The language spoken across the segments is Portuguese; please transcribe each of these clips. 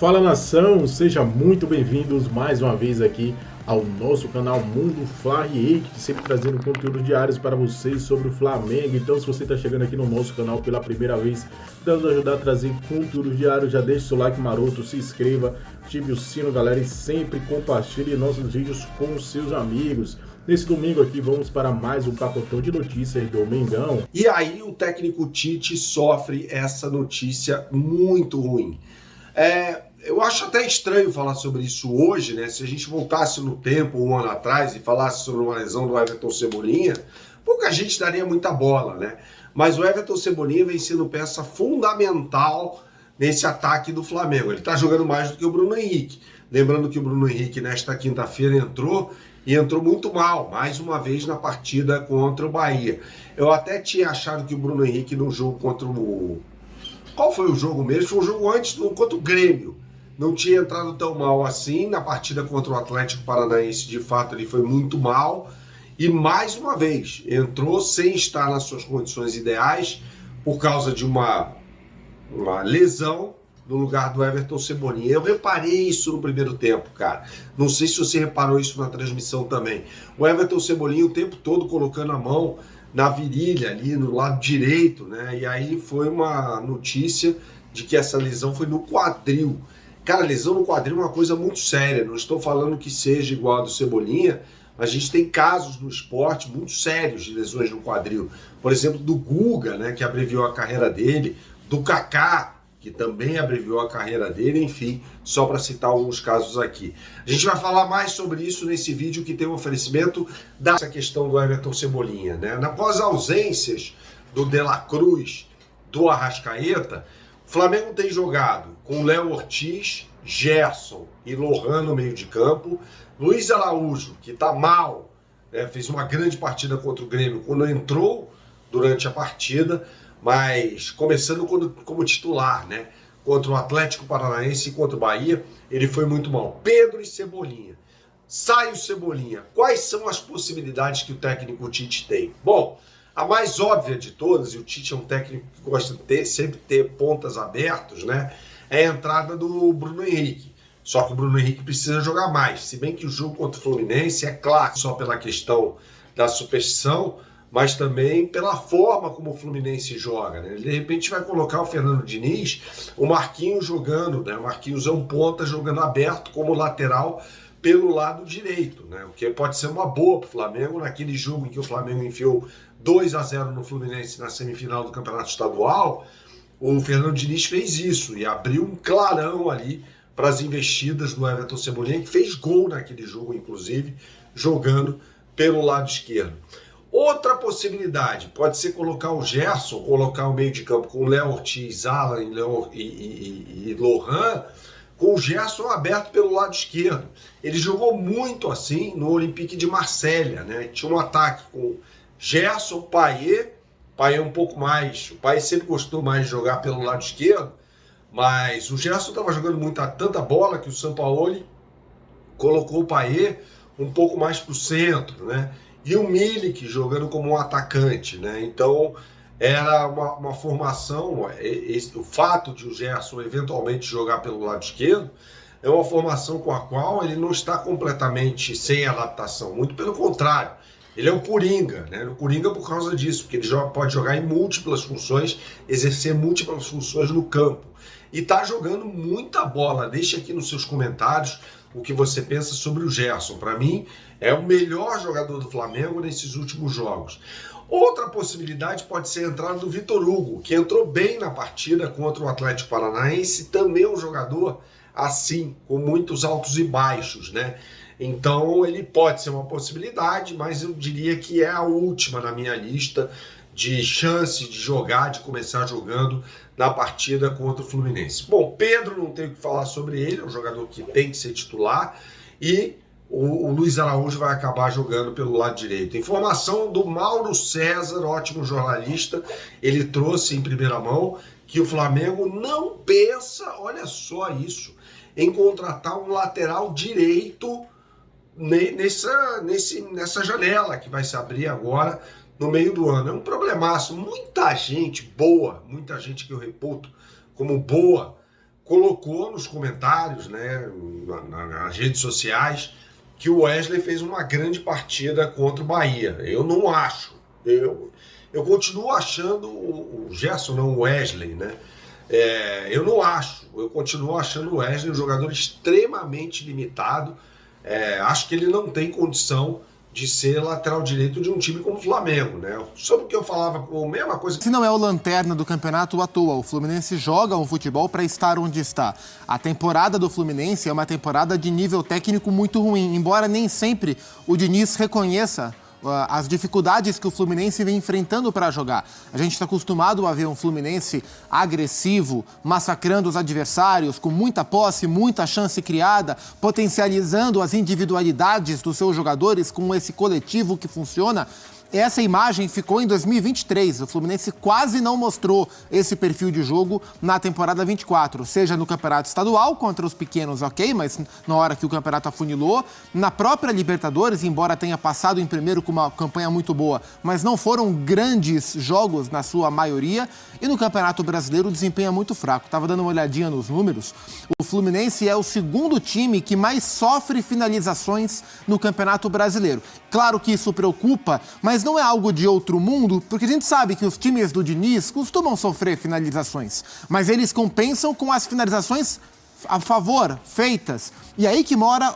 Fala nação, sejam muito bem-vindos mais uma vez aqui ao nosso canal Mundo Fla React, sempre trazendo conteúdos diários para vocês sobre o Flamengo. Então, se você está chegando aqui no nosso canal pela primeira vez, para nos ajudar a trazer conteúdos diários, já deixe seu like maroto, se inscreva, ative o sino, galera, e sempre compartilhe nossos vídeos com seus amigos. Nesse domingo aqui vamos para mais um pacotão de notícias do Mengão. E aí o técnico Tite sofre essa notícia muito ruim. Eu acho até estranho falar sobre isso hoje, né? Se a gente voltasse no tempo, um ano atrás, e falasse sobre uma lesão do Everton Cebolinha, pouca gente daria muita bola, né? Mas o Everton Cebolinha vem sendo peça fundamental nesse ataque do Flamengo. Ele tá jogando mais do que o Bruno Henrique. Lembrando que o Bruno Henrique nesta quinta-feira entrou muito mal, mais uma vez na partida contra o Bahia. Eu até tinha achado que o Bruno Henrique no jogo contra o... Qual foi o jogo mesmo? Foi um jogo antes contra o Grêmio. Não tinha entrado tão mal assim. Na partida contra o Atlético Paranaense, de fato, ele foi muito mal. E mais uma vez, entrou sem estar nas suas condições ideais por causa de uma lesão no lugar do Everton Cebolinha. Eu reparei isso no primeiro tempo, cara. Não sei se você reparou isso na transmissão também. O Everton Cebolinha o tempo todo colocando a mão na virilha ali, no lado direito, né? E aí foi uma notícia de que essa lesão foi no quadril. Cara, lesão no quadril é uma coisa muito séria. Não estou falando que seja igual a do Cebolinha. A gente tem casos no esporte muito sérios de lesões no quadril. Por exemplo, do Guga, né, que abreviou a carreira dele, do Kaká, que também abreviou a carreira dele, enfim, só para citar alguns casos aqui. A gente vai falar mais sobre isso nesse vídeo que tem um oferecimento dessa questão do Everton Cebolinha, né? Após ausências do De La Cruz, do Arrascaeta, o Flamengo tem jogado com Léo Ortiz, Gerson e Lohan no meio de campo, Luiz Araújo, que está mal, né? Fez uma grande partida contra o Grêmio quando entrou durante a partida, mas começando como titular, né? Contra o Atlético Paranaense e contra o Bahia, ele foi muito mal. Pedro e Cebolinha. Sai o Cebolinha. Quais são as possibilidades que o técnico Tite tem? Bom, a mais óbvia de todas, e o Tite é um técnico que gosta de sempre ter pontas abertas, né? É a entrada do Bruno Henrique. Só que o Bruno Henrique precisa jogar mais. Se bem que o jogo contra o Fluminense, é claro, só pela questão da superstição, mas também pela forma como o Fluminense joga, né? De repente vai colocar o Fernando Diniz, o Marquinhos jogando, né? O Marquinhos é um ponta jogando aberto como lateral pelo lado direito, né? O que pode ser uma boa para o Flamengo naquele jogo em que o Flamengo enfiou 2-0 no Fluminense na semifinal do Campeonato Estadual. O Fernando Diniz fez isso e abriu um clarão ali para as investidas do Everton Cebolinha, que fez gol naquele jogo, inclusive, jogando pelo lado esquerdo. Outra possibilidade pode ser colocar o Gerson, colocar o meio de campo com o Léo Ortiz, Alan e Lohan, com o Gerson aberto pelo lado esquerdo. Ele jogou muito assim no Olympique de Marselha, né? Tinha um ataque com Gerson, Payet um pouco mais. O Payet sempre gostou mais de jogar pelo lado esquerdo, mas o Gerson estava jogando tanta bola que o Sampaoli colocou o Payet um pouco mais para o centro, né? E o Milik jogando como um atacante, né? Então era uma formação, o fato de o Gerson eventualmente jogar pelo lado esquerdo é uma formação com a qual ele não está completamente sem adaptação, muito pelo contrário, ele é o Coringa, né? O Coringa por causa disso, porque ele pode jogar em múltiplas funções, exercer múltiplas funções no campo. E está jogando muita bola. Deixe aqui nos seus comentários o que você pensa sobre o Gerson. Para mim, é o melhor jogador do Flamengo nesses últimos jogos. Outra possibilidade pode ser a entrada do Vitor Hugo, que entrou bem na partida contra o Atlético Paranaense, também é um jogador assim, com muitos altos e baixos, né? Então ele pode ser uma possibilidade, mas eu diria que é a última na minha lista de chance de jogar, de começar jogando na partida contra o Fluminense. Bom, Pedro, não tenho o que falar sobre ele, é um jogador que tem que ser titular, e o Luiz Araújo vai acabar jogando pelo lado direito. Informação do Mauro César, ótimo jornalista, ele trouxe em primeira mão que o Flamengo não pensa, olha só isso, em contratar um lateral direito nessa janela que vai se abrir agora no meio do ano. É um problemaço. Muita gente boa, muita gente que eu reputo como boa, colocou nos comentários, né, nas redes sociais, que o Wesley fez uma grande partida contra o Bahia. Eu não acho. Eu continuo achando o Gerson, não o Wesley, né? Eu não acho. Eu continuo achando o Wesley um jogador extremamente limitado. Acho que ele não tem condição de ser lateral direito de um time como o Flamengo, né? Sobre o que eu falava, a mesma coisa. Se não é o lanterna do campeonato à toa, o Fluminense joga um futebol para estar onde está. A temporada do Fluminense é uma temporada de nível técnico muito ruim, embora nem sempre o Diniz reconheça as dificuldades que o Fluminense vem enfrentando para jogar. A gente está acostumado a ver um Fluminense agressivo, massacrando os adversários, com muita posse, muita chance criada, potencializando as individualidades dos seus jogadores com esse coletivo que funciona. Essa imagem ficou em 2023. O Fluminense quase não mostrou esse perfil de jogo na temporada 24, seja no campeonato estadual contra os pequenos, ok, mas na hora que o campeonato afunilou, na própria Libertadores, embora tenha passado em primeiro com uma campanha muito boa, mas não foram grandes jogos na sua maioria, e no Campeonato Brasileiro o desempenho é muito fraco. Estava dando uma olhadinha nos números. O Fluminense é o segundo time que mais sofre finalizações no Campeonato Brasileiro. Claro que isso preocupa, mas não é algo de outro mundo, porque a gente sabe que os times do Diniz costumam sofrer finalizações, mas eles compensam com as finalizações a favor, feitas. E aí que mora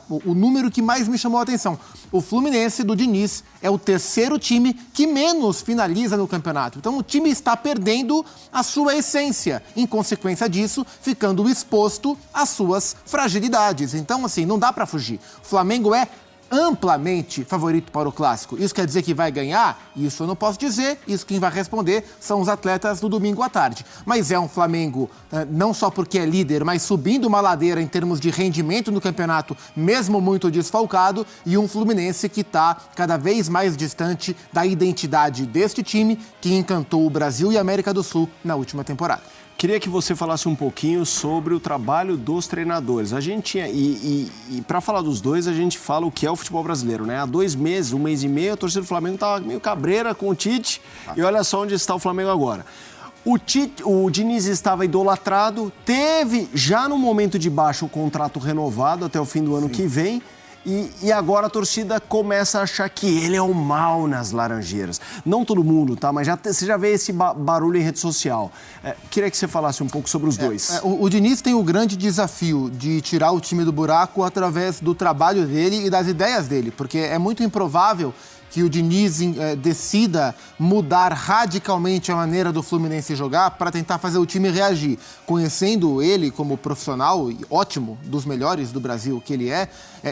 o número que mais me chamou a atenção. O Fluminense do Diniz é o terceiro time que menos finaliza no campeonato. Então o time está perdendo a sua essência. Em consequência disso, ficando exposto às suas fragilidades. Então, assim, não dá para fugir. O Flamengo é amplamente favorito para o Clássico. Isso quer dizer que vai ganhar? Isso eu não posso dizer. Isso quem vai responder são os atletas no domingo à tarde. Mas é um Flamengo, não só porque é líder, mas subindo uma ladeira em termos de rendimento no campeonato, mesmo muito desfalcado, e um Fluminense que está cada vez mais distante da identidade deste time que encantou o Brasil e a América do Sul na última temporada. Queria que você falasse um pouquinho sobre o trabalho dos treinadores. A gente para falar dos dois, a gente fala o que é o futebol brasileiro, né? Há 2 meses, 1 mês e meio, a torcida do Flamengo estava meio cabreira com o Tite. E olha só onde está o Flamengo agora. O Diniz estava idolatrado, teve já no momento de baixo o contrato renovado até o fim do ano que vem. E agora a torcida começa a achar que ele é o mal nas Laranjeiras. Não todo mundo, tá? Mas você já vê esse barulho em rede social. Queria que você falasse um pouco sobre os dois. O Diniz tem o grande desafio de tirar o time do buraco através do trabalho dele e das ideias dele, porque é muito improvável que o Diniz decida mudar radicalmente a maneira do Fluminense jogar para tentar fazer o time reagir. Conhecendo ele como profissional ótimo, dos melhores do Brasil que ele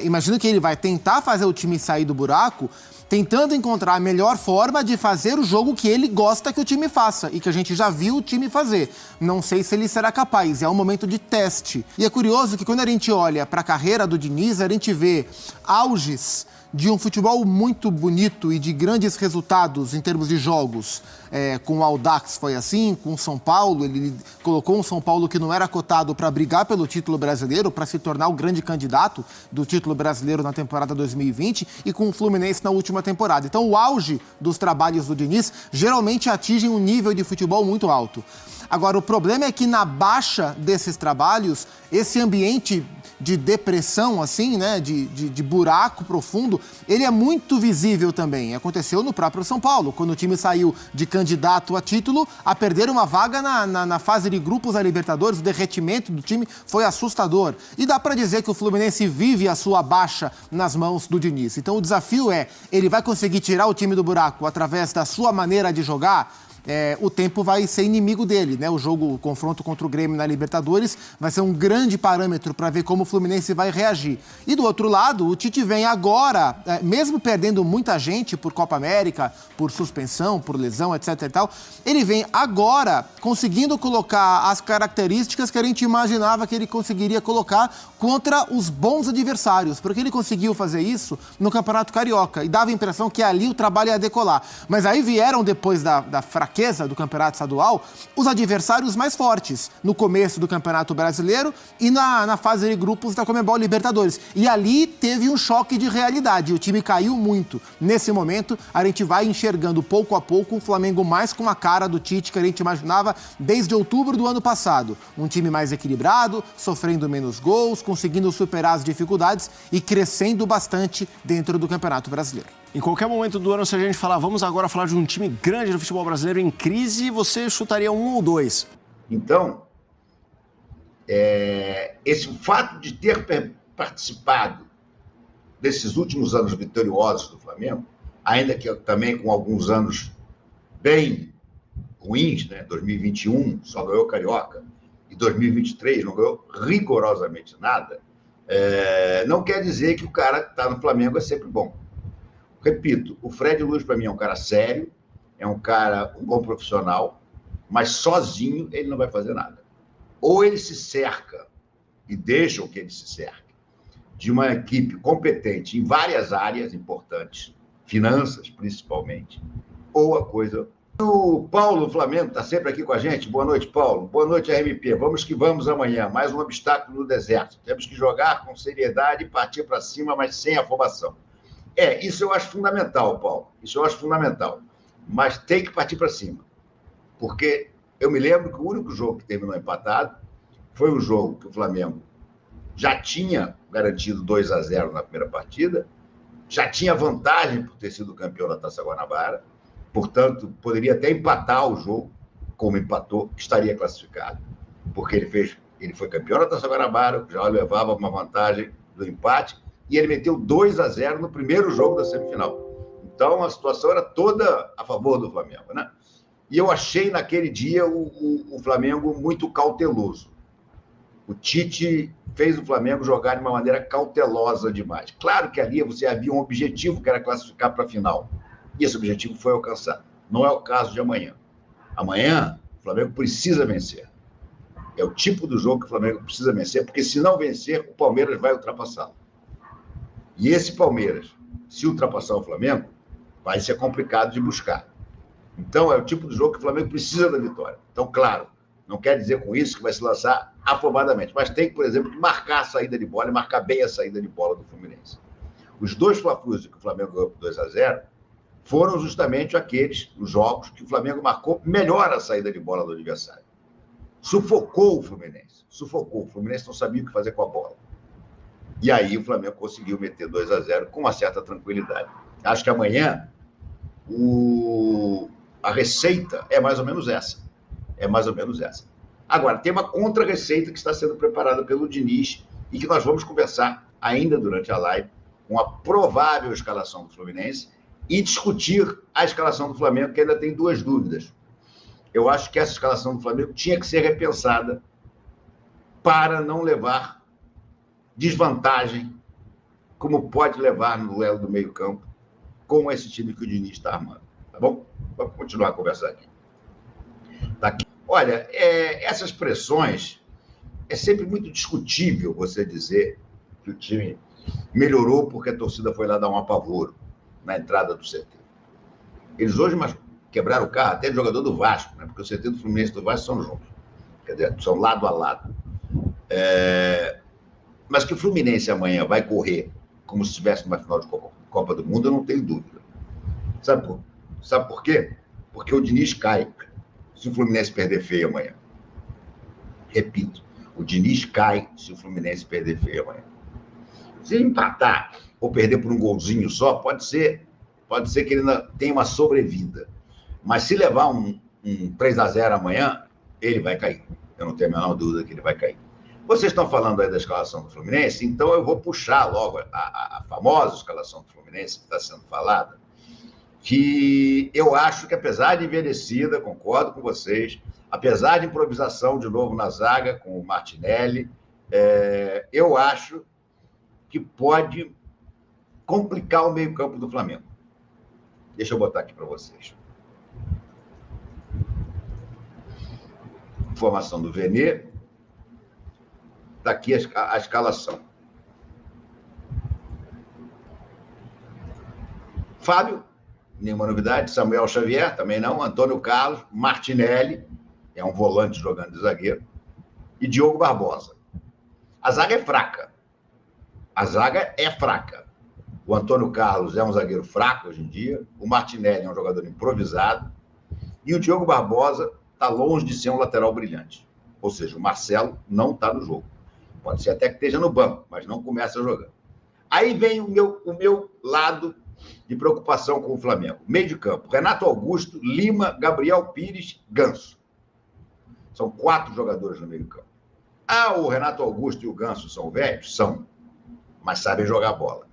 imagino que ele vai tentar fazer o time sair do buraco, tentando encontrar a melhor forma de fazer o jogo que ele gosta que o time faça e que a gente já viu o time fazer. Não sei se ele será capaz, é um momento de teste. E é curioso que quando a gente olha para a carreira do Diniz, a gente vê auges de um futebol muito bonito e de grandes resultados em termos de jogos. Com o Audax foi assim, com o São Paulo, ele colocou um São Paulo que não era cotado para brigar pelo título brasileiro, para se tornar o grande candidato do título brasileiro na temporada 2020, e com o Fluminense na última temporada. Então o auge dos trabalhos do Diniz geralmente atingem um nível de futebol muito alto. Agora, o problema é que na baixa desses trabalhos, esse ambiente de depressão, assim, né, de buraco profundo, ele é muito visível também. Aconteceu no próprio São Paulo, quando o time saiu de candidato a título a perder uma vaga na fase de grupos da Libertadores. O derretimento do time foi assustador. E dá para dizer que o Fluminense vive a sua baixa nas mãos do Diniz. Então o desafio ele vai conseguir tirar o time do buraco através da sua maneira de jogar? O tempo vai ser inimigo dele, né? O confronto contra o Grêmio na Libertadores vai ser um grande parâmetro para ver como o Fluminense vai reagir. E do outro lado, o Tite vem agora, mesmo perdendo muita gente por Copa América, por suspensão, por lesão, etc e tal, ele vem agora conseguindo colocar as características que a gente imaginava que ele conseguiria colocar contra os bons adversários, porque ele conseguiu fazer isso no Campeonato Carioca e dava a impressão que ali o trabalho ia decolar. Mas aí vieram, depois da fraqueza fraqueza do campeonato estadual, os adversários mais fortes no começo do Campeonato Brasileiro e na fase de grupos da Conmebol Libertadores. E ali teve um choque de realidade, o time caiu muito. Nesse momento, a gente vai enxergando pouco a pouco um Flamengo mais com a cara do Tite que a gente imaginava desde outubro do ano passado. Um time mais equilibrado, sofrendo menos gols, conseguindo superar as dificuldades e crescendo bastante dentro do Campeonato Brasileiro. Em qualquer momento do ano, se a gente falar, vamos agora falar de um time grande do futebol brasileiro em crise, você chutaria 1 ou 2? Então, esse fato de ter participado desses últimos anos vitoriosos do Flamengo, ainda que também com alguns anos bem ruins, né? 2021 só ganhou Carioca e 2023 não ganhou rigorosamente nada, não quer dizer que o cara que está no Flamengo é sempre bom. Repito, o Fred Luz, para mim, é um cara sério, é um bom profissional, mas sozinho ele não vai fazer nada. Ou ele se cerca, e deixam que ele se cerque, de uma equipe competente em várias áreas importantes, finanças principalmente, ou a coisa... O Paulo do Flamengo está sempre aqui com a gente. Boa noite, Paulo. Boa noite, RMP. Vamos que vamos amanhã. Mais um obstáculo no deserto. Temos que jogar com seriedade e partir para cima, mas sem afobação. Isso eu acho fundamental, Paulo. Isso eu acho fundamental. Mas tem que partir para cima. Porque eu me lembro que o único jogo que terminou empatado foi um jogo que o Flamengo já tinha garantido 2-0 na primeira partida, já tinha vantagem por ter sido campeão da Taça Guanabara, portanto, poderia até empatar o jogo, como empatou, estaria classificado. Porque ele foi campeão da Taça Guanabara, já levava uma vantagem do empate, e ele meteu 2-0 no primeiro jogo da semifinal. Então, a situação era toda a favor do Flamengo, né? E eu achei naquele dia o Flamengo muito cauteloso. O Tite fez o Flamengo jogar de uma maneira cautelosa demais. Claro que ali você havia um objetivo, que era classificar para a final. E esse objetivo foi alcançado. Não é o caso de amanhã. Amanhã, o Flamengo precisa vencer. É o tipo do jogo que o Flamengo precisa vencer, porque se não vencer, o Palmeiras vai ultrapassá-lo. E esse Palmeiras, se ultrapassar o Flamengo, vai ser complicado de buscar. Então, é o tipo de jogo que o Flamengo precisa da vitória. Então, claro, não quer dizer com isso que vai se lançar afobadamente, mas tem, por exemplo, que marcar a saída de bola e marcar bem a saída de bola do Fluminense. Os dois Fla-Flus que o Flamengo ganhou por 2-0 foram justamente os jogos que o Flamengo marcou melhor a saída de bola do adversário. Sufocou o Fluminense. Sufocou. O Fluminense não sabia o que fazer com a bola. E aí o Flamengo conseguiu meter 2-0 com uma certa tranquilidade. Acho que amanhã a receita é mais ou menos essa. É mais ou menos essa. Agora, tem uma contra-receita que está sendo preparada pelo Diniz e que nós vamos conversar ainda durante a live com a provável escalação do Fluminense e discutir a escalação do Flamengo, que ainda tem duas dúvidas. Eu acho que essa escalação do Flamengo tinha que ser repensada para não levar desvantagem, como pode levar no duelo do meio-campo, com esse time que o Diniz está armando. Tá bom? Vamos continuar a conversar aqui. Tá aqui. Olha, essas pressões, é sempre muito discutível você dizer que o time melhorou porque a torcida foi lá dar um apavoro na entrada do CT. Eles hoje quebraram o carro até de jogador do Vasco, né? Porque o CT do Fluminense e do Vasco são juntos. Quer dizer, são lado a lado. Mas que o Fluminense amanhã vai correr como se estivesse numa final de Copa do Mundo, eu não tenho dúvida. Sabe por quê? Porque o Diniz cai se o Fluminense perder feio amanhã. Repito, o Diniz cai se o Fluminense perder feio amanhã. Se empatar ou perder por um golzinho só, pode ser que ele tenha uma sobrevida. Mas se levar um 3-0 amanhã, ele vai cair. Eu não tenho a menor dúvida que ele vai cair. Vocês estão falando aí da escalação do Fluminense, então eu vou puxar logo a famosa escalação do Fluminense que está sendo falada, que eu acho que, apesar de envelhecida, concordo com vocês, apesar de improvisação de novo na zaga com o Martinelli, eu acho que pode complicar o meio-campo do Flamengo. Deixa eu botar aqui para vocês. Formação do Venê. Está aqui a escalação. Fábio, nenhuma novidade. Samuel Xavier, também não. Antônio Carlos, Martinelli, é um volante jogando de zagueiro, e Diogo Barbosa. A zaga é fraca. A zaga é fraca. O Antônio Carlos é um zagueiro fraco hoje em dia, o Martinelli é um jogador improvisado, e o Diogo Barbosa está longe de ser um lateral brilhante. Ou seja, o Marcelo não está no jogo. Pode ser até que esteja no banco, mas não começa jogando. Aí vem o meu lado de preocupação com o Flamengo. Meio de campo: Renato Augusto, Lima, Gabriel Pires, Ganso. São 4 jogadores no meio de campo. O Renato Augusto e o Ganso são velhos? São, mas sabem jogar bola.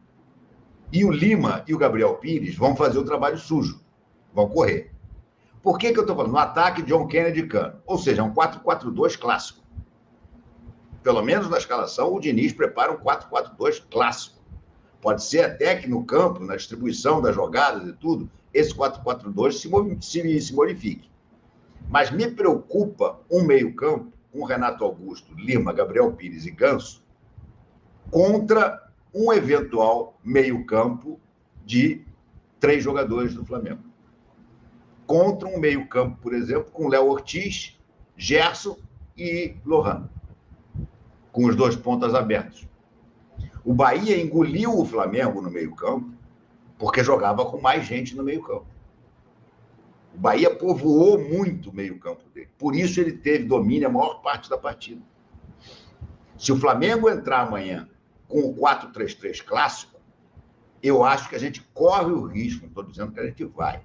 E o Lima e o Gabriel Pires vão fazer o trabalho sujo, vão correr. Por que eu estou falando? No ataque, John Kennedy e Cano. Ou seja, é um 4-4-2 clássico. Pelo menos na escalação, o Diniz prepara um 4-4-2 clássico. Pode ser até que no campo, na distribuição das jogadas e tudo, esse 4-4-2 se modifique. Mas me preocupa um meio-campo com Renato Augusto, Lima, Gabriel Pires e Ganso contra um eventual meio-campo de 3 jogadores do Flamengo. Contra um meio-campo, por exemplo, com Léo Ortiz, Gerson e Lohan, com os 2 pontas abertos. O Bahia engoliu o Flamengo no meio-campo porque jogava com mais gente no meio-campo. O Bahia povoou muito o meio-campo dele. Por isso ele teve domínio a maior parte da partida. Se o Flamengo entrar amanhã com o 4-3-3 clássico, eu acho que a gente corre o risco, não estou dizendo que a gente vai,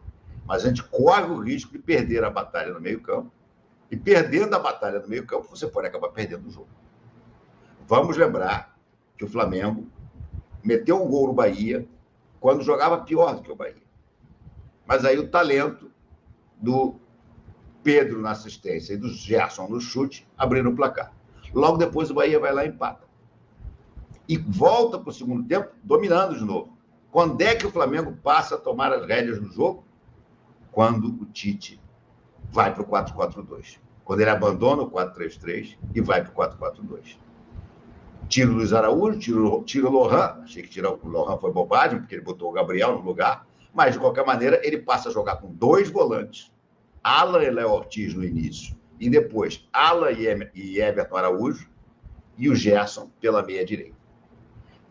mas a gente corre o risco de perder a batalha no meio-campo. E perdendo a batalha no meio-campo, você pode acabar perdendo o jogo. Vamos lembrar que o Flamengo meteu um gol no Bahia quando jogava pior do que o Bahia. Mas aí o talento do Pedro na assistência e do Gerson no chute abriram o placar. Logo depois o Bahia vai lá e empata. E volta para o segundo tempo dominando de novo. Quando é que o Flamengo passa a tomar as rédeas do jogo? Quando o Tite vai para o 4-4-2. Quando ele abandona o 4-3-3 e vai para o 4-4-2. Tira o Luiz Araújo, tira o Lohan. Achei que tirar o Lohan foi bobagem, porque ele botou o Gabriel no lugar. Mas, de qualquer maneira, ele passa a jogar com 2 volantes. Alan e Léo Ortiz no início. E depois, Alan e Everton Araújo. E o Gerson pela meia-direita.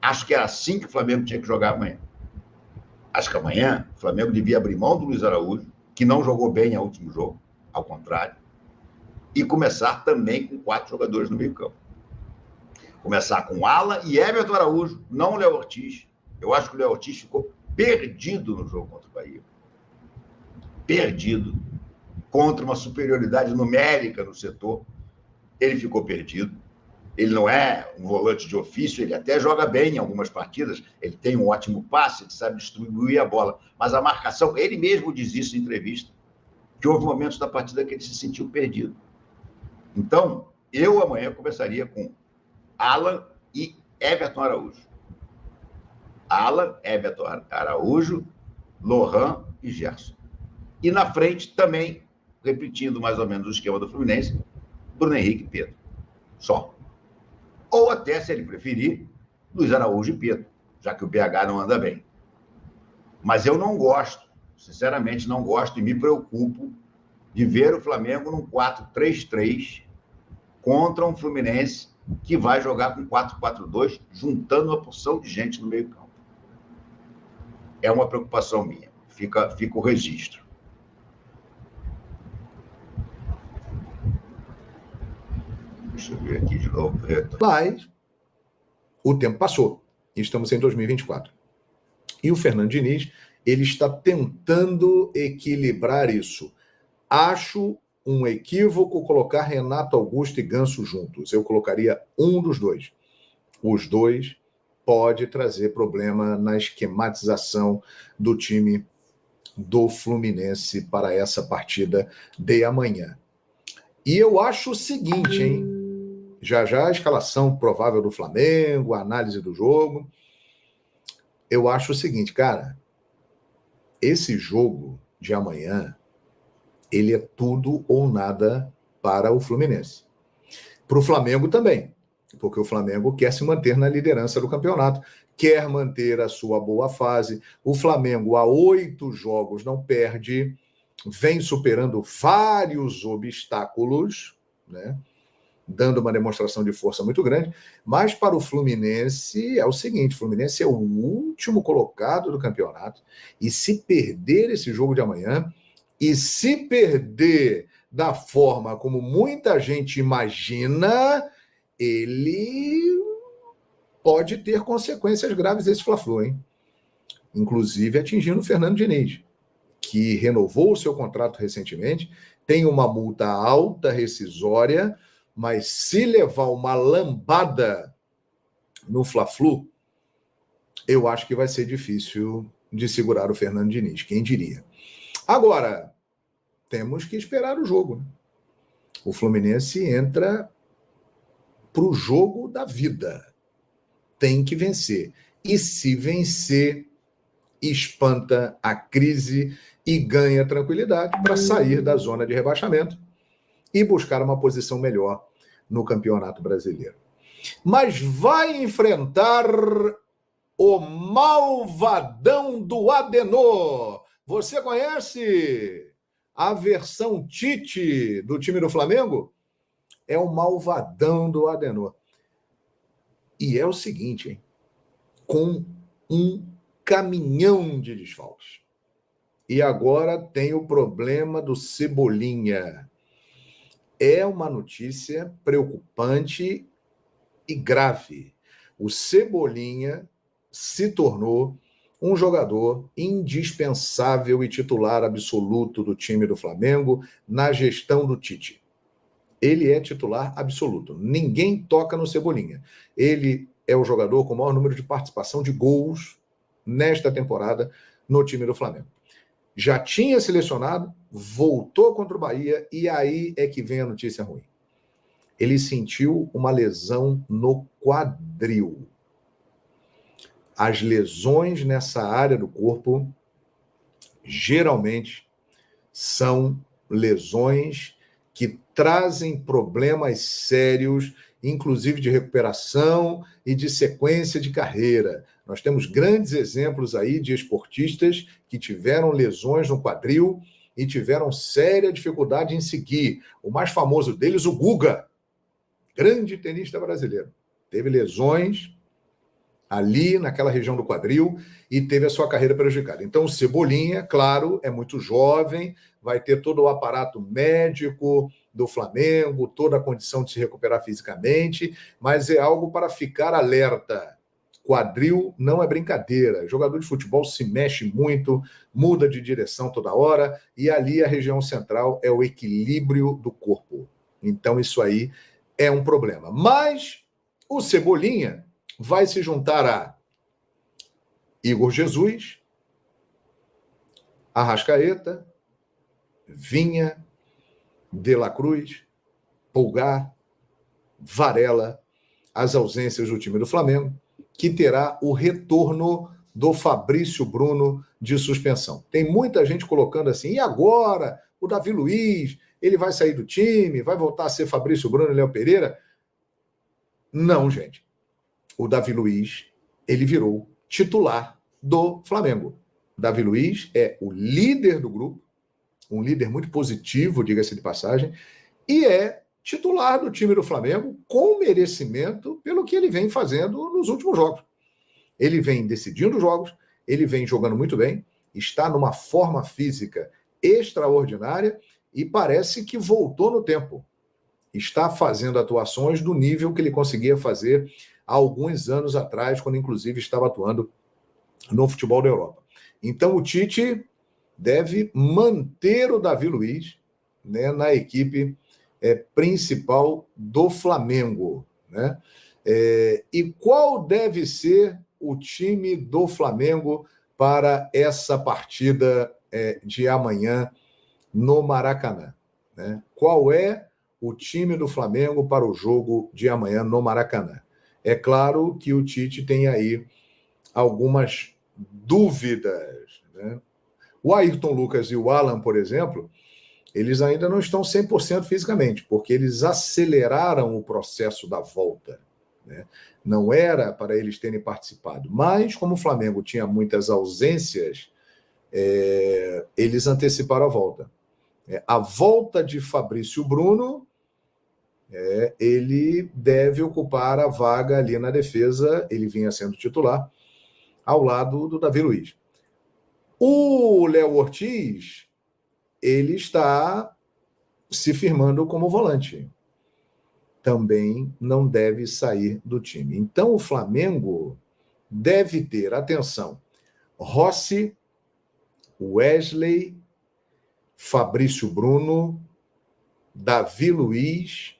Acho que era assim que o Flamengo tinha que jogar amanhã. Acho que amanhã o Flamengo devia abrir mão do Luiz Araújo, que não jogou bem no último jogo, ao contrário, e começar também com 4 jogadores no meio-campo. Começar com Alan e Everton Araújo, não o Léo Ortiz. Eu acho que o Léo Ortiz ficou perdido no jogo contra o Bahia. Perdido. Contra uma superioridade numérica no setor. Ele ficou perdido. Ele não é um volante de ofício, ele até joga bem em algumas partidas, ele tem um ótimo passe, ele sabe distribuir a bola, mas a marcação, ele mesmo diz isso em entrevista, que houve momentos da partida que ele se sentiu perdido. Então, eu amanhã começaria com Alan e Everton Araújo. Alan, Everton Araújo, Lohan e Gerson. E na frente também, repetindo mais ou menos o esquema do Fluminense, Bruno Henrique e Pedro. Só. Ou até, se ele preferir, Luiz Araújo e Pedro, já que o BH não anda bem. Mas eu não gosto, sinceramente não gosto e me preocupo de ver o Flamengo num 4-3-3 contra um Fluminense que vai jogar com 4-4-2, juntando uma porção de gente no meio-campo. É uma preocupação minha. Fica o registro. Deixa eu ver aqui de novo. Mas o tempo passou. Estamos em 2024. E o Fernando Diniz, ele está tentando equilibrar isso. Acho um equívoco colocar Renato Augusto e Ganso juntos. Eu colocaria um dos dois. Os dois pode trazer problema na esquematização do time do Fluminense para essa partida de amanhã. E eu acho o seguinte, hein? Já a escalação provável do Flamengo, a análise do jogo. Eu acho o seguinte, cara, esse jogo de amanhã, ele é tudo ou nada para o Fluminense. Para o Flamengo também. porque o Flamengo quer se manter na liderança do campeonato, quer manter a sua boa fase. O Flamengo, há 8 jogos, não perde, vem superando vários obstáculos, né? Dando uma demonstração de força muito grande, mas para o Fluminense é o seguinte, o Fluminense é o último colocado do campeonato, e se perder esse jogo de amanhã, e se perder da forma como muita gente imagina, ele pode ter consequências graves esse Fla-Flu, hein? Inclusive atingindo o Fernando Diniz, que renovou o seu contrato recentemente, tem uma multa alta rescisória, mas se levar uma lambada no Fla-Flu, eu acho que vai ser difícil de segurar o Fernando Diniz, quem diria. Agora, temos que esperar o jogo, né? O Fluminense entra para o jogo da vida. Tem que vencer. E se vencer, espanta a crise e ganha tranquilidade para sair da zona de rebaixamento e buscar uma posição melhor no Campeonato Brasileiro. Mas vai enfrentar o malvadão do Adenor. Você conhece a versão Tite do time do Flamengo? É o malvadão do Adenor. E é o seguinte, hein? Com um caminhão de desfalques. E agora tem o problema do Cebolinha. É uma notícia preocupante e grave. O Cebolinha se tornou um jogador indispensável e titular absoluto do time do Flamengo na gestão do Tite. Ele é titular absoluto. Ninguém toca no Cebolinha. Ele é o jogador com o maior número de participação de gols nesta temporada no time do Flamengo. Já tinha selecionado, voltou contra o Bahia, e aí é que vem a notícia ruim. Ele sentiu uma lesão no quadril. As lesões nessa área do corpo, geralmente, são lesões que trazem problemas sérios, inclusive de recuperação e de sequência de carreira. Nós temos grandes exemplos aí de esportistas que tiveram lesões no quadril e tiveram séria dificuldade em seguir. O mais famoso deles, o Guga, grande tenista brasileiro. Teve lesões ali naquela região do quadril e teve a sua carreira prejudicada. Então, o Cebolinha, claro, é muito jovem, vai ter todo o aparato médico do Flamengo, toda a condição de se recuperar fisicamente, mas é algo para ficar alerta. Quadril não é brincadeira. Jogador de futebol se mexe muito, muda de direção toda hora, e ali a região central é o equilíbrio do corpo. Então, isso aí é um problema. Mas o Cebolinha vai se juntar a Igor Jesus, Arrascaeta, Vinha, De La Cruz, Pulgar, Varela, as ausências do time do Flamengo, que terá o retorno do Fabrício Bruno de suspensão. Tem muita gente colocando assim, e agora? O Davi Luiz, ele vai sair do time, vai voltar a ser Fabrício Bruno e Léo Pereira? Não, gente. O Davi Luiz, ele virou titular do Flamengo. O Davi Luiz é o líder do grupo, um líder muito positivo, diga-se de passagem, e é titular do time do Flamengo com merecimento pelo que ele vem fazendo nos últimos jogos. Ele vem decidindo jogos, ele vem jogando muito bem, está numa forma física extraordinária e parece que voltou no tempo. Está fazendo atuações do nível que ele conseguia fazer há alguns anos atrás, quando inclusive estava atuando no futebol da Europa. Então o Tite deve manter o Davi Luiz, né, na equipe principal do Flamengo, né? E qual deve ser o time do Flamengo para essa partida de amanhã no Maracanã, né? Qual é o time do Flamengo para o jogo de amanhã no Maracanã? É claro que o Tite tem aí algumas dúvidas, né? O Ayrton Lucas e o Alan, por exemplo, eles ainda não estão 100% fisicamente, porque eles aceleraram o processo da volta. né? Não era para eles terem participado. Mas, como o Flamengo tinha muitas ausências, eles anteciparam a volta. A volta de Fabrício Bruno, ele deve ocupar a vaga ali na defesa, ele vinha sendo titular, ao lado do Davi Luiz. O Léo Ortiz, ele está se firmando como volante. Também não deve sair do time. Então, o Flamengo deve ter, atenção, Rossi, Wesley, Fabrício Bruno, Davi Luiz,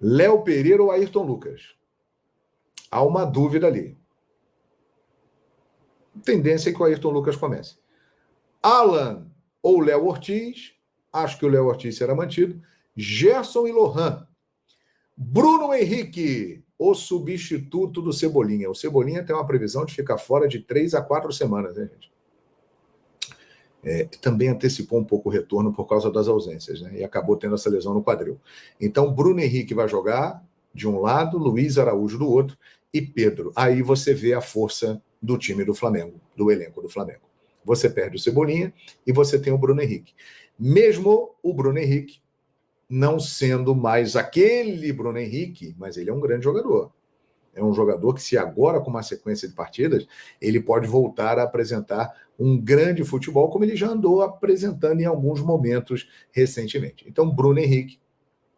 Léo Pereira ou Ayrton Lucas. Há uma dúvida ali. Tendência é que o Ayrton Lucas comece. Alan ou Léo Ortiz, acho que o Léo Ortiz será mantido. Gerson e Lohan. Bruno Henrique, o substituto do Cebolinha. O Cebolinha tem uma previsão de ficar fora de 3 a 4 semanas, né, gente? Também antecipou um pouco o retorno por causa das ausências, né? E acabou tendo essa lesão no quadril. Então, Bruno Henrique vai jogar de um lado, Luiz Araújo do outro e Pedro. Aí você vê a força do time do Flamengo, do elenco do Flamengo. Você perde o Cebolinha e você tem o Bruno Henrique. Mesmo o Bruno Henrique não sendo mais aquele Bruno Henrique, mas ele é um grande jogador. É um jogador que, se agora com uma sequência de partidas, ele pode voltar a apresentar um grande futebol, como ele já andou apresentando em alguns momentos recentemente. Então, Bruno Henrique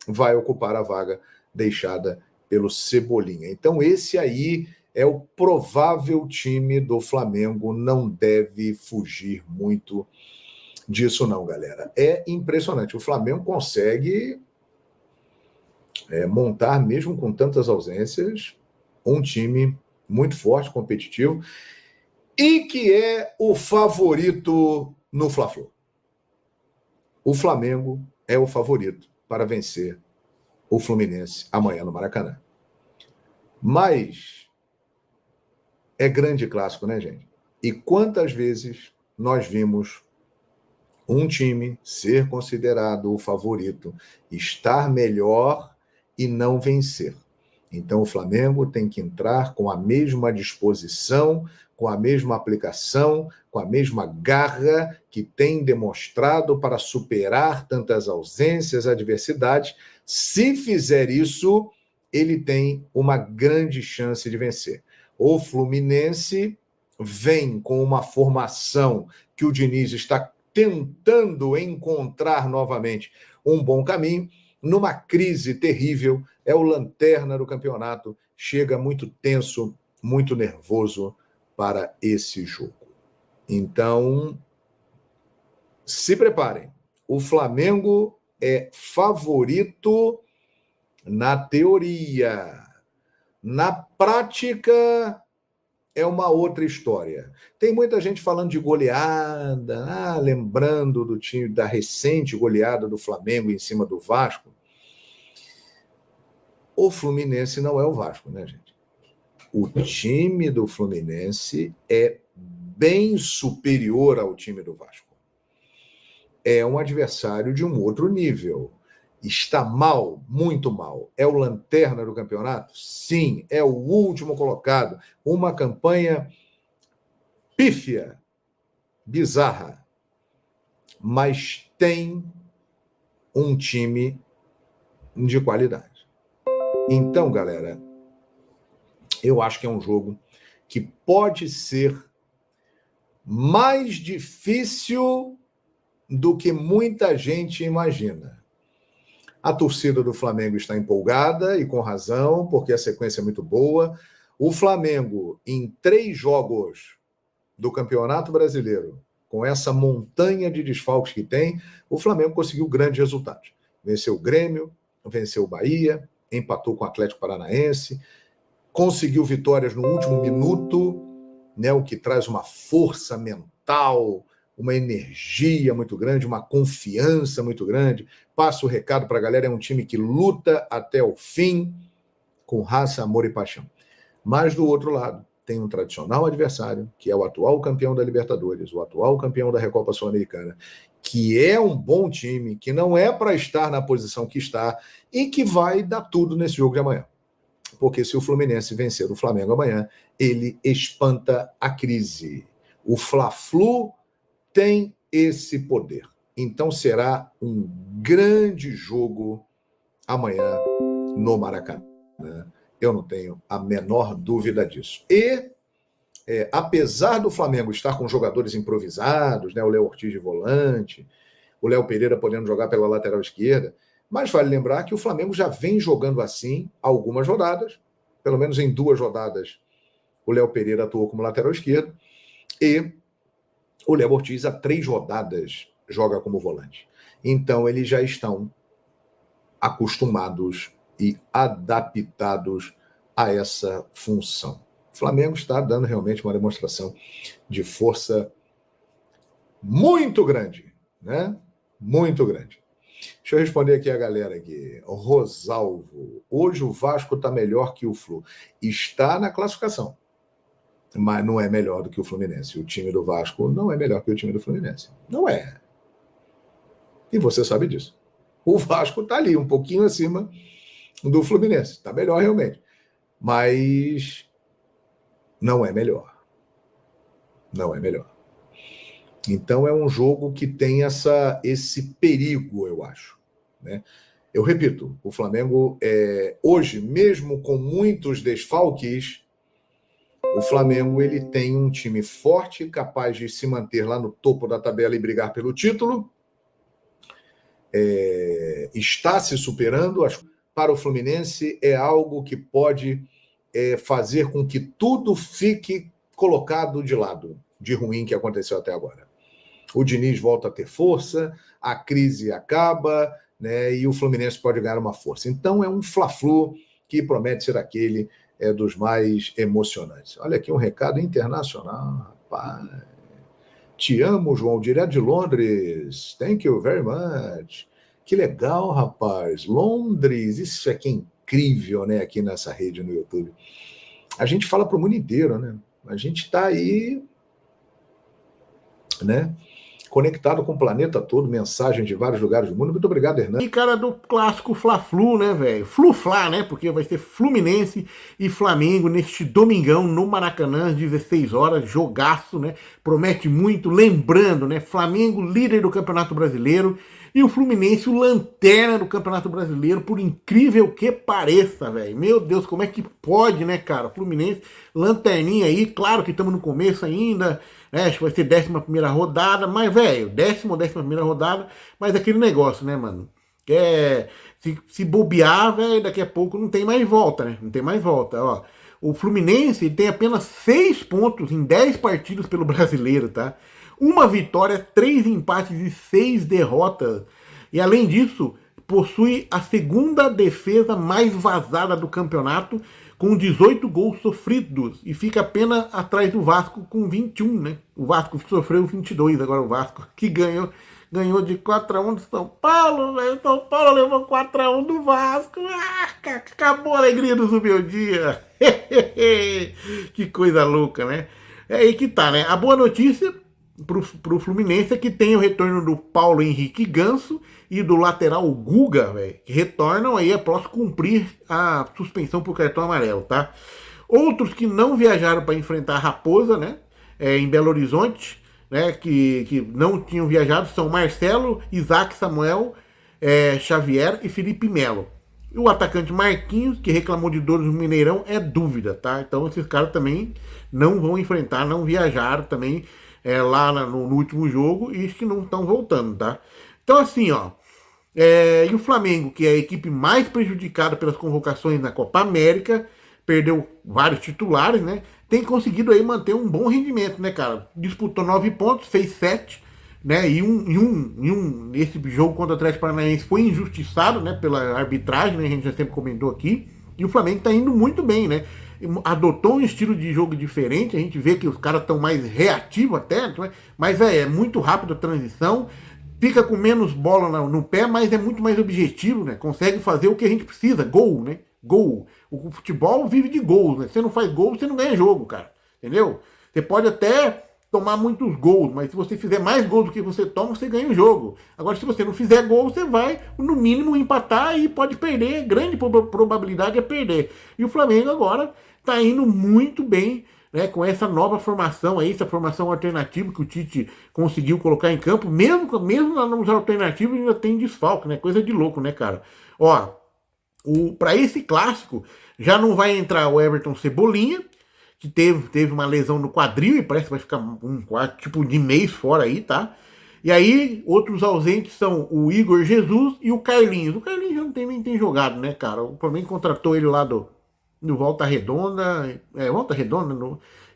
vai ocupar a vaga deixada pelo Cebolinha. Então, esse aí é o provável time do Flamengo. Não deve fugir muito disso não, galera. É impressionante. O Flamengo consegue montar, mesmo com tantas ausências, um time muito forte, competitivo, e que é o favorito no Fla-Flu. O Flamengo é o favorito para vencer o Fluminense amanhã no Maracanã. Mas é grande clássico, né, gente? E quantas vezes nós vimos um time ser considerado o favorito, estar melhor e não vencer? Então, o Flamengo tem que entrar com a mesma disposição, com a mesma aplicação, com a mesma garra que tem demonstrado para superar tantas ausências, adversidades. Se fizer isso, ele tem uma grande chance de vencer. O Fluminense vem com uma formação que o Diniz está tentando encontrar novamente um bom caminho, numa crise terrível, é o lanterna do campeonato, chega muito tenso, muito nervoso para esse jogo. Então, se preparem. O Flamengo é favorito na teoria. Na prática, é uma outra história. Tem muita gente falando de goleada, lembrando do time, da recente goleada do Flamengo em cima do Vasco. O Fluminense não é o Vasco, né, gente? O time do Fluminense é bem superior ao time do Vasco. É um adversário de um outro nível. Está mal, muito mal. É o lanterna do campeonato? Sim, é o último colocado. Uma campanha pífia, bizarra, mas tem um time de qualidade. Então, galera, eu acho que é um jogo que pode ser mais difícil do que muita gente imagina. A torcida do Flamengo está empolgada e com razão, porque a sequência é muito boa. O Flamengo, em 3 jogos do Campeonato Brasileiro, com essa montanha de desfalques que tem, o Flamengo conseguiu grandes resultados. Venceu o Grêmio, venceu o Bahia, empatou com o Atlético Paranaense, conseguiu vitórias no último minuto, né, o que traz uma força mental, uma energia muito grande, uma confiança muito grande. Passa o recado para a galera, é um time que luta até o fim, com raça, amor e paixão. Mas, do outro lado, tem um tradicional adversário, que é o atual campeão da Libertadores, o atual campeão da Recopa Sul-Americana, que é um bom time, que não é para estar na posição que está e que vai dar tudo nesse jogo de amanhã. porque se o Fluminense vencer o Flamengo amanhã, ele espanta a crise. O Fla-Flu tem esse poder. Então será um grande jogo amanhã no Maracanã. Eu não tenho a menor dúvida disso. E, apesar do Flamengo estar com jogadores improvisados, né, o Léo Ortiz de volante, o Léo Pereira podendo jogar pela lateral esquerda, mas vale lembrar que o Flamengo já vem jogando assim algumas rodadas, pelo menos em 2 rodadas o Léo Pereira atuou como lateral esquerdo, e o Léo Ortiz há 3 rodadas joga como volante. Então eles já estão acostumados e adaptados a essa função. O Flamengo está dando realmente uma demonstração de força muito grande, né? Muito grande. Deixa eu responder aqui a galera aqui. Rosalvo, hoje o Vasco está melhor que o Flu. Está na classificação, mas não é melhor do que o Fluminense. O time do Vasco não é melhor que o time do Fluminense. Não é. E você sabe disso. O Vasco está ali, um pouquinho acima do Fluminense. Está melhor realmente. Mas não é melhor. Não é melhor. Então é um jogo que tem esse perigo, eu acho, né? Eu repito, o Flamengo, hoje, mesmo com muitos desfalques, o Flamengo ele tem um time forte, capaz de se manter lá no topo da tabela e brigar pelo título. Está se superando. Para o Fluminense é algo que pode fazer com que tudo fique colocado de lado, de ruim que aconteceu até agora. O Diniz volta a ter força, a crise acaba, né, e o Fluminense pode ganhar uma força. Então é um Fla-Flu que promete ser aquele dos mais emocionantes. Olha aqui um recado internacional, rapaz. Te amo, João, direto de Londres. Thank you very much. Que legal, rapaz. Londres, isso aqui é incrível, né, aqui nessa rede no YouTube. A gente fala para o mundo inteiro, né? A gente está aí, né, conectado com o planeta todo, mensagem de vários lugares do mundo. Muito obrigado, Hernani. E cara do clássico Fla-Flu, né, velho? Flu-Fla, né? Porque vai ser Fluminense e Flamengo neste domingão no Maracanã, às 16 horas, jogaço, né? Promete muito, lembrando, né? Flamengo líder do Campeonato Brasileiro e o Fluminense o lanterna do Campeonato Brasileiro, por incrível que pareça, velho. Meu Deus, como é que pode, né, cara? Fluminense, lanterninha aí, claro que estamos no começo ainda, né? Acho que vai ser 11ª rodada, mas, velho, 11ª rodada, mas aquele negócio, né, mano? Se bobear, velho, daqui a pouco não tem mais volta, né? Não tem mais volta, ó. O Fluminense tem apenas 6 pontos em 10 partidas pelo Brasileiro, tá? 1 vitória, 3 empates e 6 derrotas. E além disso, possui a 2ª defesa mais vazada do campeonato, com 18 gols sofridos, e fica apenas atrás do Vasco com 21, né? O Vasco sofreu 22, agora o Vasco, que ganhou de 4-1 do São Paulo, velho. São Paulo levou 4-1 do Vasco. Acabou a alegria do meu dia. Que coisa louca, né? É aí que tá, né? A boa notícia pro Fluminense é que tem o retorno do Paulo Henrique Ganso e do lateral Guga, velho, que retornam aí após cumprir a suspensão por cartão amarelo, tá? Outros que não viajaram para enfrentar a Raposa, né, em Belo Horizonte, né, que não tinham viajado, são Marcelo, Isaac Samuel, Xavier e Felipe Melo. E o atacante Marquinhos, que reclamou de dores no Mineirão, é dúvida, tá? Então esses caras também não vão enfrentar, não viajaram também lá no último jogo, e que não estão voltando, tá? Então assim, ó, e o Flamengo, que é a equipe mais prejudicada pelas convocações na Copa América, perdeu vários titulares, né? Tem conseguido aí manter um bom rendimento, né, cara? Disputou 9 pontos, fez 7, né? E esse jogo contra o Atlético Paranaense foi injustiçado, né, pela arbitragem, né? A gente já sempre comentou aqui. E o Flamengo tá indo muito bem, né? Adotou um estilo de jogo diferente, a gente vê que os caras estão mais reativos até, mas é muito rápido a transição, fica com menos bola no pé, mas é muito mais objetivo, né? Consegue fazer o que a gente precisa, gol, né? Gol. O futebol vive de gols, né? Você não faz gol, você não ganha jogo, cara. Entendeu? Você pode até tomar muitos gols, mas se você fizer mais gols do que você toma, você ganha o jogo. Agora, se você não fizer gol, você vai, no mínimo, empatar e pode perder. Grande probabilidade é perder. E o Flamengo agora está indo muito bem, né, com essa nova formação aí, essa formação alternativa que o Tite conseguiu colocar em campo. Mesmo nos alternativos ainda tem desfalque, né? Coisa de louco, né, cara? Ó, para esse clássico, já não vai entrar o Everton Cebolinha, que teve uma lesão no quadril e parece que vai ficar tipo de mês fora aí, tá? E aí, outros ausentes são o Igor Jesus e o Carlinhos. O Carlinhos já nem tem jogado, né, cara? O Flamengo contratou ele lá do Volta Redonda,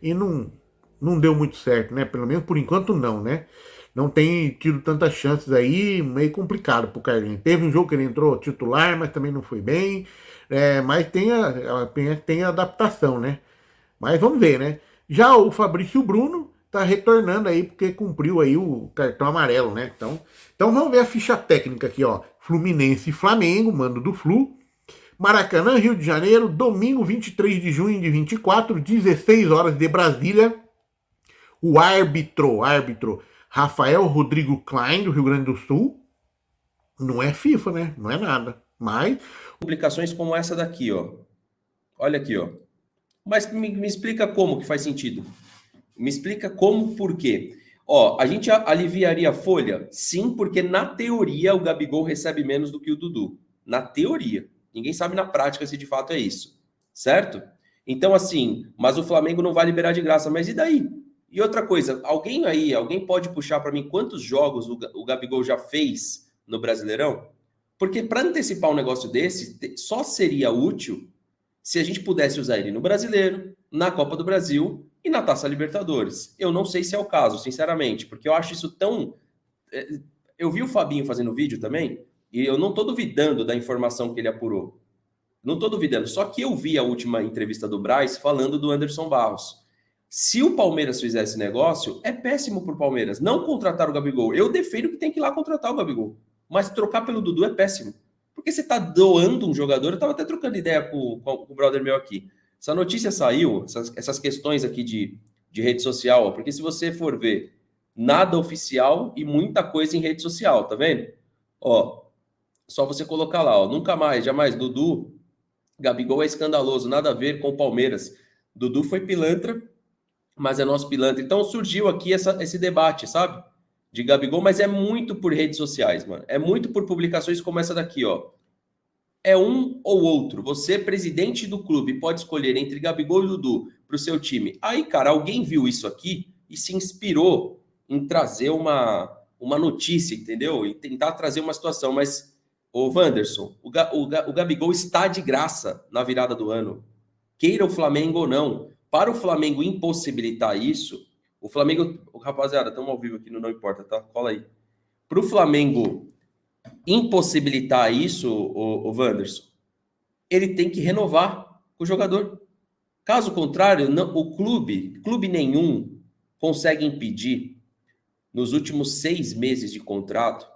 e não deu muito certo, né? Pelo menos por enquanto não, né? Não tem tido tantas chances aí, meio complicado pro Carlinhos. Teve um jogo que ele entrou titular, mas também não foi bem. Mas tem a adaptação, né? Mas vamos ver, né? Já o Fabrício Bruno tá retornando aí, porque cumpriu aí o cartão amarelo, né? Então vamos ver a ficha técnica aqui, ó. Fluminense e Flamengo, mando do Flu. Maracanã, Rio de Janeiro, domingo 23 de junho de 24, 16 horas de Brasília. O árbitro Rafael Rodrigo Klein, do Rio Grande do Sul. Não é FIFA, né? Não é nada. Mas publicações como essa daqui, ó. Olha aqui, ó. Mas me explica como que faz sentido. Me explica como, por quê. Ó, a gente aliviaria a folha? Sim, porque na teoria o Gabigol recebe menos do que o Dudu. Na teoria. Ninguém sabe na prática se de fato é isso. Certo? Então, assim, mas o Flamengo não vai liberar de graça. Mas e daí? E outra coisa, alguém pode puxar para mim quantos jogos o Gabigol já fez no Brasileirão? Porque para antecipar um negócio desse, só seria útil se a gente pudesse usar ele no Brasileiro, na Copa do Brasil e na Taça Libertadores. Eu não sei se é o caso, sinceramente, porque eu acho isso tão... Eu vi o Fabinho fazendo vídeo também, e eu não estou duvidando da informação que ele apurou. Não estou duvidando, só que eu vi a última entrevista do Braz falando do Anderson Barros. Se o Palmeiras fizer esse negócio, é péssimo para o Palmeiras. Não contratar o Gabigol. Eu defendo que tem que ir lá contratar o Gabigol. Mas trocar pelo Dudu é péssimo. Porque você está doando um jogador. Eu estava até trocando ideia com o brother meu aqui. Essa notícia saiu, essas questões aqui de rede social, porque se você for ver, nada oficial e muita coisa em rede social, tá vendo? Ó, só você colocar lá, ó, nunca mais, jamais, Dudu, Gabigol é escandaloso, nada a ver com o Palmeiras. Dudu foi pilantra, mas é nosso pilantra. Então surgiu aqui esse debate, sabe? De Gabigol, mas é muito por redes sociais, mano. É muito por publicações como essa daqui, ó. É um ou outro. Você, presidente do clube, pode escolher entre Gabigol e Dudu para o seu time. Aí, cara, alguém viu isso aqui e se inspirou em trazer uma notícia, entendeu? E tentar trazer uma situação. Mas, ô Wanderson, o Gabigol está de graça na virada do ano. Queira o Flamengo ou não. Para o Flamengo impossibilitar isso, o Flamengo... Rapaziada, estamos ao vivo aqui no Não Importa, tá? Cola aí. Para o Flamengo impossibilitar isso, o Wanderson, ele tem que renovar o jogador. Caso contrário, o clube nenhum consegue impedir, nos últimos 6 meses de contrato,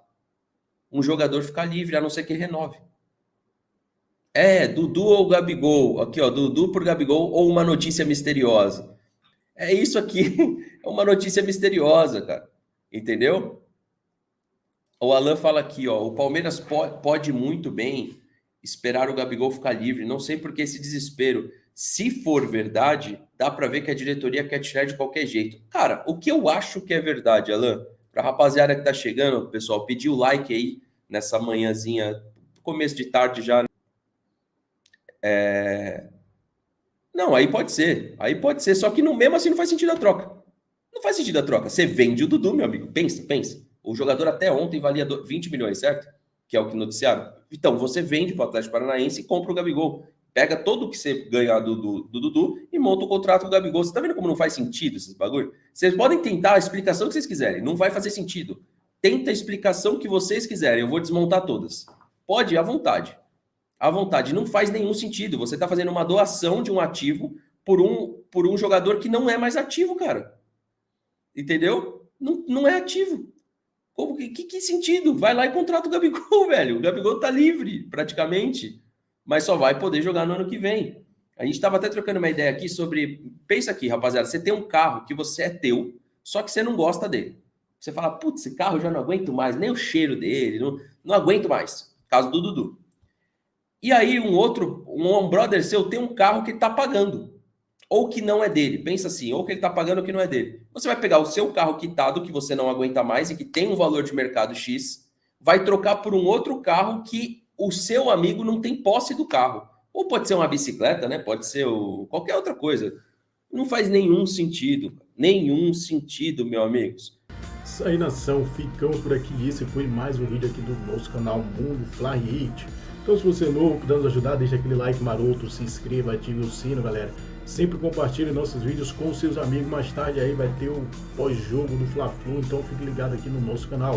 um jogador ficar livre, a não ser que renove. Dudu ou Gabigol, aqui ó, Dudu por Gabigol ou uma notícia misteriosa. É isso aqui, é uma notícia misteriosa, cara, entendeu? O Alan fala aqui, ó, o Palmeiras pode muito bem esperar o Gabigol ficar livre, não sei por que esse desespero. Se for verdade, dá para ver que a diretoria quer tirar de qualquer jeito. Cara, o que eu acho que é verdade, Alan, pra rapaziada que tá chegando, pessoal, pedir o like aí nessa manhãzinha, começo de tarde já. Não, aí pode ser, só que mesmo assim não faz sentido a troca. Não faz sentido a troca. Você vende o Dudu, meu amigo, pensa. O jogador até ontem valia 20 milhões, certo? Que é o que noticiaram. Então, você vende para o Atlético Paranaense e compra o Gabigol. Pega todo o que você ganhar do Dudu e monta o contrato com o Gabigol. Você tá vendo como não faz sentido esses bagulho? Vocês podem tentar a explicação que vocês quiserem. Não vai fazer sentido. Tenta a explicação que vocês quiserem. Eu vou desmontar todas. Pode, à vontade. À vontade. Não faz nenhum sentido. Você tá fazendo uma doação de um ativo por um jogador que não é mais ativo, cara. Entendeu? Não é ativo. Que sentido? Vai lá e contrata o Gabigol, velho. O Gabigol tá livre, praticamente. Mas só vai poder jogar no ano que vem. A gente estava até trocando uma ideia aqui sobre... Pensa aqui, rapaziada. Você tem um carro que você é teu, só que você não gosta dele. Você fala, putz, esse carro eu já não aguento mais, nem o cheiro dele, não aguento mais. Caso do Dudu. E aí um brother seu tem um carro que ele tá pagando, ou que não é dele. Pensa assim, ou que ele tá pagando ou que não é dele. Você vai pegar o seu carro quitado, que você não aguenta mais e que tem um valor de mercado X, vai trocar por um outro carro que o seu amigo não tem posse do carro. Ou pode ser uma bicicleta, né? Pode ser qualquer outra coisa. Não faz nenhum sentido. Nenhum sentido, meus amigos. Isso aí, nação. Ficamos por aqui. Esse foi mais um vídeo aqui do nosso canal Mundo Fly Hit. Então, se você é novo, puder nos ajudar, deixa aquele like maroto, se inscreva, ative o sino, galera. Sempre compartilhe nossos vídeos com seus amigos. Mais tarde aí vai ter o pós-jogo do Fla-Flu, então fique ligado aqui no nosso canal.